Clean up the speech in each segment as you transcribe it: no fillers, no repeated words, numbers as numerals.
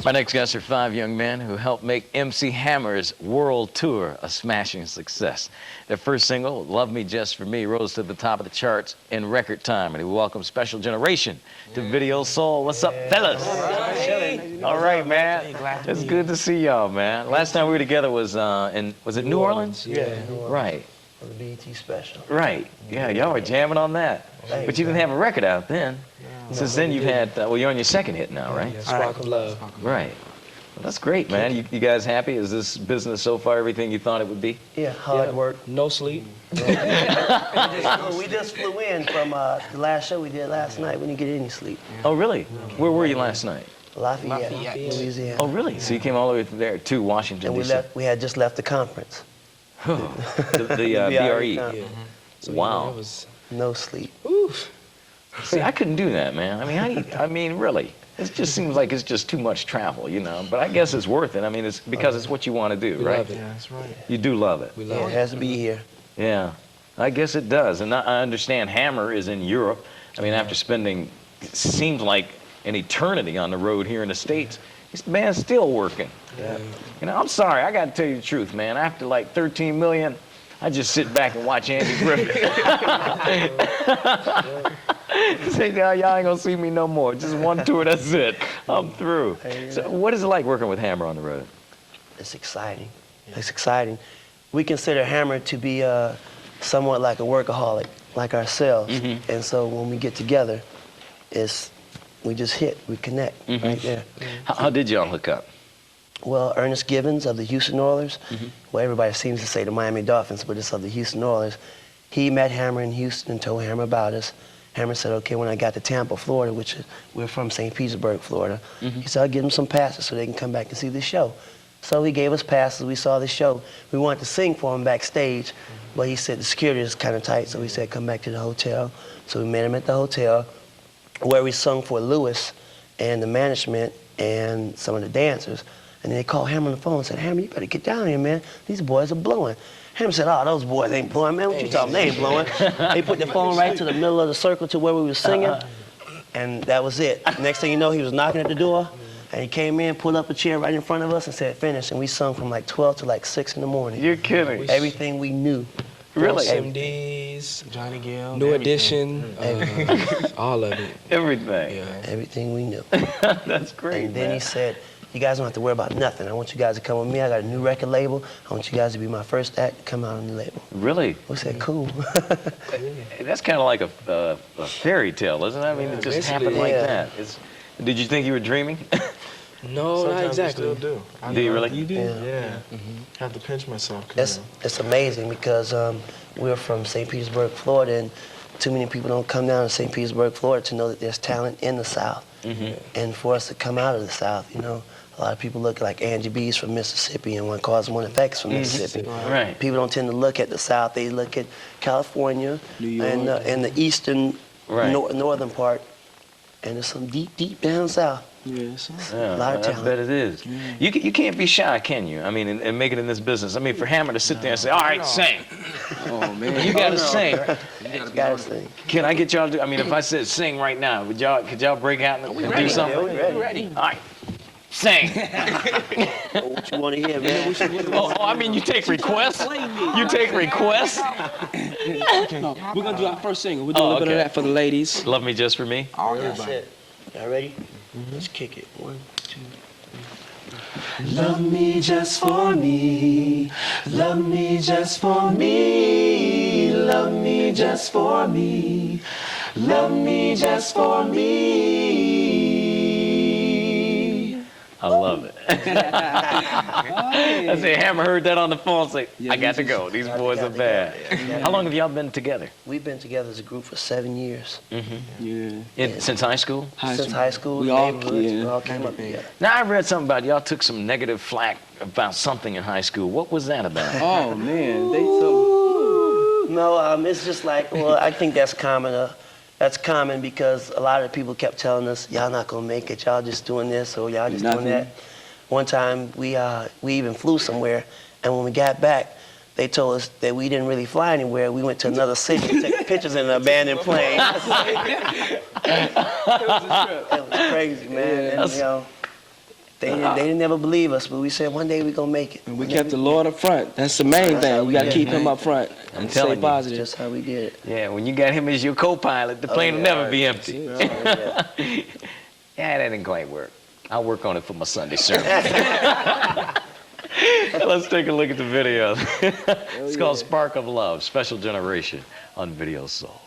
Our next guests are 5 young men who helped make MC Hammer's world tour a smashing success. Their first single, Love Me Just For Me, rose to the top of the charts in record time, and we welcome Special Generation to Video Soul. What's up, fellas? All right, man. It's good to see y'all, man. Last time we were together was it New Orleans? Yeah, New Orleans. Right. For the BET special. Right. Yeah, y'all were jamming on that. But you didn't have a record out then. Since then, you've had, well, you're on your second hit now, right? Yeah, Spark of Love. Right. Well, that's great, man. You guys happy? Is this business so far everything you thought it would be? Yeah, hard work. No sleep. We just flew in from the last show we did last night. We didn't get any sleep. Oh, really? Where were you last night? Lafayette, Louisiana. Oh, really? So you came all the way from there to Washington, And D.C.? we had just left the conference. the BRE. conference. So, Wow. Yeah, it was, No sleep. oof. See, I couldn't do that, man. I mean, really. It just seems like it's just too much travel, you know. But I guess it's worth it. I mean, it's because it's what you want to do, We right? love it. Yeah, that's right. You do love it. We Yeah, love it it. has to be here. Yeah, I guess it does. And I understand Hammer is in Europe. I mean, after spending, it seems like an eternity on the road here in the States, this man's still working. Yeah. You know, I'm sorry, I gotta tell you the truth, man. After like 13 million, I just sit back and watch Andy Griffith. Say, no, y'all ain't gonna see me no more. Just one tour, that's it. I'm through. So what is it like working with Hammer on the road? It's exciting. It's exciting. We consider Hammer to be somewhat like a workaholic, like ourselves. And so when we get together, we just hit, we connect right there. How did y'all hook up? Well, Ernest Givens of the Houston Oilers, well, everybody seems to say the Miami Dolphins, but it's of the Houston Oilers. He met Hammer in Houston and told Hammer about us. Hammer said, okay, when I got to Tampa, Florida, which we're from St. Petersburg, Florida, he said, I'll give them some passes so they can come back and see the show. So he gave us passes. We saw the show. We wanted to sing for him backstage, but he said the security is kind of tight, so he said, come back to the hotel. So we met him at the hotel where we sung for Lewis and the management and some of the dancers. And they called Hammer on the phone and said, Hammer, you better get down here, man. These boys are blowing. Hammer said, oh, those boys ain't blowing, man. What you talking? They ain't blowing. They put the phone right to the middle of the circle to where we were singing, and that was it. Next thing you know, he was knocking at the door, and he came in, pulled up a chair right in front of us and said, finish. And we sung from like 12 to like 6 in the morning. You're kidding. Everything we knew. Really? SMDs, Johnny Gill. New everything. Edition, all of it. Everything. Yeah. Everything we knew. That's great, And then man. he said, you guys don't have to worry about nothing. I want you guys to come with me. I got a new record label. I want you guys to be my first act to come out on the label. Really? We said, cool. That's kind of like a fairy tale, isn't it? I mean, it just basically, happened like yeah. that. Did you think you were dreaming? No, not Sometimes exactly. I still do. I Do you know. really? You do? Yeah. Yeah. Have to pinch myself. 'Cause, It's amazing because we're from St. Petersburg, Florida, and too many people don't come down to St. Petersburg, Florida to know that there's talent in the South. And for us to come out of the South, you know, a lot of people look like Angie B's from Mississippi and One Cause and One Effect's from Mississippi. Right. People don't tend to look at the South. They look at California New York. and the eastern Right. northern part. And there's some deep down South. Yes. Yeah, A lot of I talent. bet it is. You can't be shy, can you? I mean, and make it in this business. I mean, for Hammer to sit there and say, all right, sing. Oh, man. You got to sing. Gotta sing. Can I get y'all to do, I mean, if I said sing right now, could y'all break out and do something? Yeah, we ready. All right, sing. What you want to hear, man? Oh, I mean, you take requests? You take requests? No, we're going to do our first single. We'll do a little bit of okay. that for the ladies. Love Me Just For Me? That's it. Y'all ready? Let's kick it. 1, 2. Love me just for me, love me just for me, love me just for me, love me just for me. I love it. I say, Hammer heard that on the phone and say, I got to go. These boys are bad. How long have y'all been together? We've been together as a group for 7 years. Yeah. Since high school? Since high school, We all, neighborhoods, we yeah. all came up together. Now, I read something about y'all took some negative flack about something in high school. What was that about? Oh, man. They so... No, it's just like, well, I think that's common. That's common because a lot of people kept telling us, y'all not gonna make it, y'all just doing this or y'all just Nothing. doing that. One time we even flew somewhere, and when we got back, they told us that we didn't really fly anywhere. We went to another city to take pictures in an abandoned plane. It was crazy, man. And, you know, They didn't ever believe us, but we said one day we're going to make it. And we kept the Lord up front. That's the main thing. We got to keep him up front. I'm telling you. Stay positive. That's how we did it. Yeah, when you got him as your co-pilot, the plane will never be empty. Yeah. Yeah, that didn't quite work. I'll work on it for my Sunday sermon. Let's take a look at the video. It's called Spark of Love, Special Generation on Video Soul.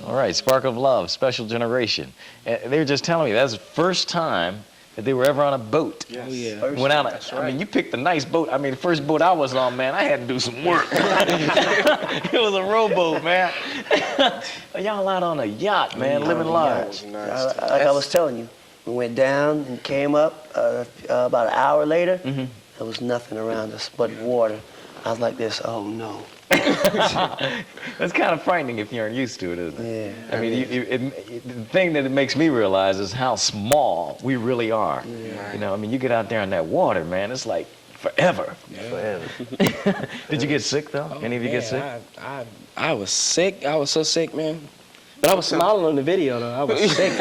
All right, Spark of Love, Special Generation. They were just telling me that's the first time that they were ever on a boat. Yes. Oh, yeah. Went out. I mean, you picked a nice boat. I mean, the first boat I was on, man, I had to do some work. It was a rowboat, man. Y'all out on a yacht, man, living large. Nice. Like I was telling you, we went down and came up about an hour later. There was nothing around us but water. I was like this, oh no. That's kind of frightening if you aren't used to it, isn't it? Yeah. I mean, the thing that it makes me realize is how small we really are. Yeah. You know, I mean, you get out there in that water, man, it's like forever. Forever. Did you get sick, though? Any of you get sick? I was sick. I was so sick, man. But I was smiling on the video, though. I was sick.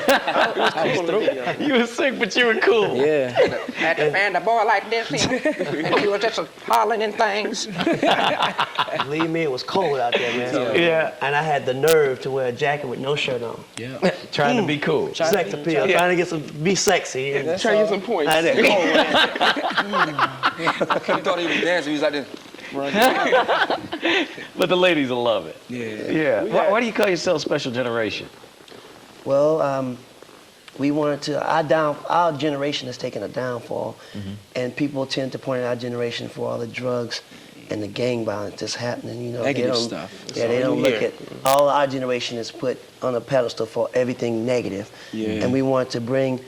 I was through. You were sick, but you were cool. Yeah. Had to fan the boy like this, and he was just hollering and things. Believe me, it was cold out there, man. Yeah. And I had the nerve to wear a jacket with no shirt on. Yeah. Trying to be cool. Sex appeal, trying to be sexy. That's Trying to all. get some points. I had that cold. I couldn't thought he was dancing. He was like this. But the ladies will love it. Yeah. Yeah. Why do you call yourself Special Generation? Well, we wanted to, our generation has taken a downfall, and people tend to point at our generation for all the drugs and the gang violence that's happening. You know, Negative stuff. Yeah, they don't look at, all our generation is put on a pedestal for everything negative. Yeah. And we want to bring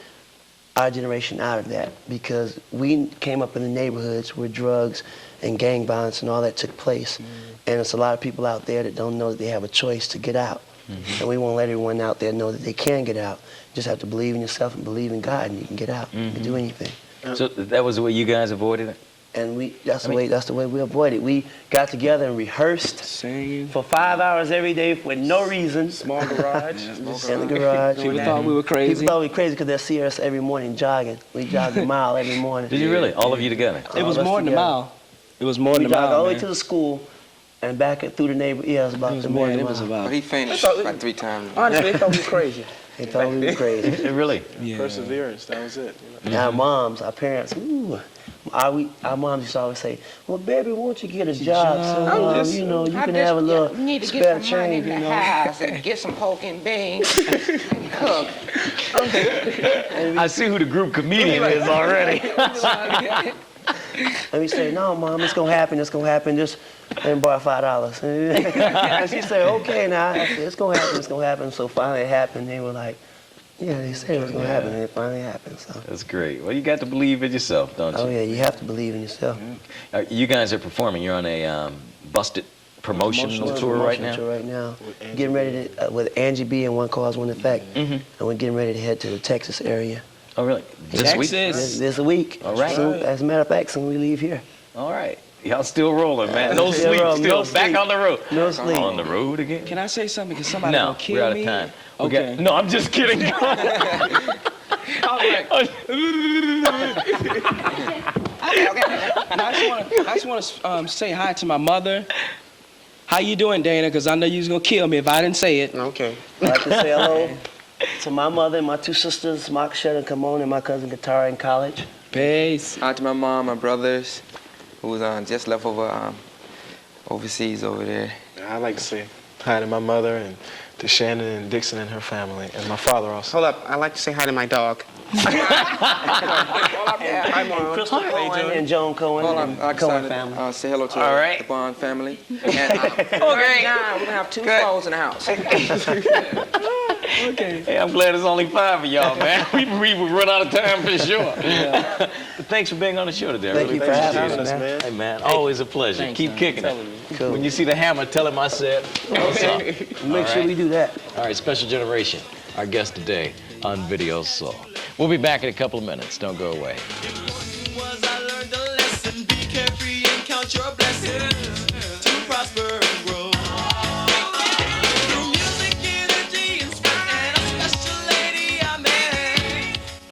our generation out of that, because we came up in the neighborhoods where drugs and gang violence and all that took place. And there's a lot of people out there that don't know that they have a choice to get out. And we want to let everyone out there know that they can get out. You just have to believe in yourself and believe in God, and you can get out and do anything. So that was the way you guys avoided it? And that's the way we avoided it. We got together and rehearsed Singing. for 5 hours every day for no reason. Small garage. In the garage. People thought we were crazy. People thought we were crazy because they'll see us every morning jogging. We jogged a mile every morning. Did you really? All of you together? It was All of us more than a together. mile. It was more We than a jogged mile, all the way man. to the school and back through the neighborhood. Yeah, it was about It was the more. morning It was mile. about. But he fainted like 3 times. Honestly, they thought we were crazy. They thought we were crazy. Really? Yeah. Perseverance, that was it. And our moms, our parents, our moms used to always say, well, baby, won't you get a job? So, you know, you can have a little need to spare get some money change, in you the know. house and get some pork and beans and cook. I see who the group comedian is already. And we say, no, Mom, it's going to happen, just let me borrow $5. And she said, okay, now. I said, it's going to happen. So finally it happened. They were like, yeah, they said it was going to happen, and it finally happened. So. That's great. Well, you got to believe in yourself, don't you? Oh, yeah, you have to believe in yourself. You guys are performing. You're on a busted promotional tour right now? Tour right now. Getting ready to, with Angie B and One Cause, One Effect. And we're getting ready to head to the Texas area. Oh, really? This week? This week. All right. Soon, as a matter of fact, soon we leave here. All right. Y'all still rolling, man. No Still sleep, rolling, still no back sleep. on the road. No sleep. On the road again? Can I say something? Because somebody No, gonna kill we're out me. of time. Okay. No, I'm just kidding. And I just want to say hi to my mother. How you doing, Dana? Because I know you was gonna kill me if I didn't say it. Okay. I'd like to say hello to my mother and my 2 sisters, Mark, Shed, and Camone, and my cousin Guitar in college. Peace. Hi to my mom, my brothers, who was just left over overseas over there. I'd like to say hi to my mother and to Shannon and Dixon and her family, and my father also. Hold up, I'd like to say hi to my dog. Hi, Mom. Crystal Cohen and Joan Cohen Hold and on, I Cohen decided family. say hello to All right. the Bond family. And right now, we're going to have 2 clothes in the house. Hey, I'm glad it's only 5 of y'all, man. We would run out of time for sure. Thanks for being on the show today. I Thank really you for having appreciate us, it. man. Hey, man, always a pleasure. Thanks, Keep man, kicking for it. telling me. Cool. When you see the hammer, tell him I said. What's up? Make sure we do that. All right, Special Generation, our guest today on Video Soul. We'll be back in a couple of minutes. Don't go away. Was I learned a lesson, be carefree and count your blessings.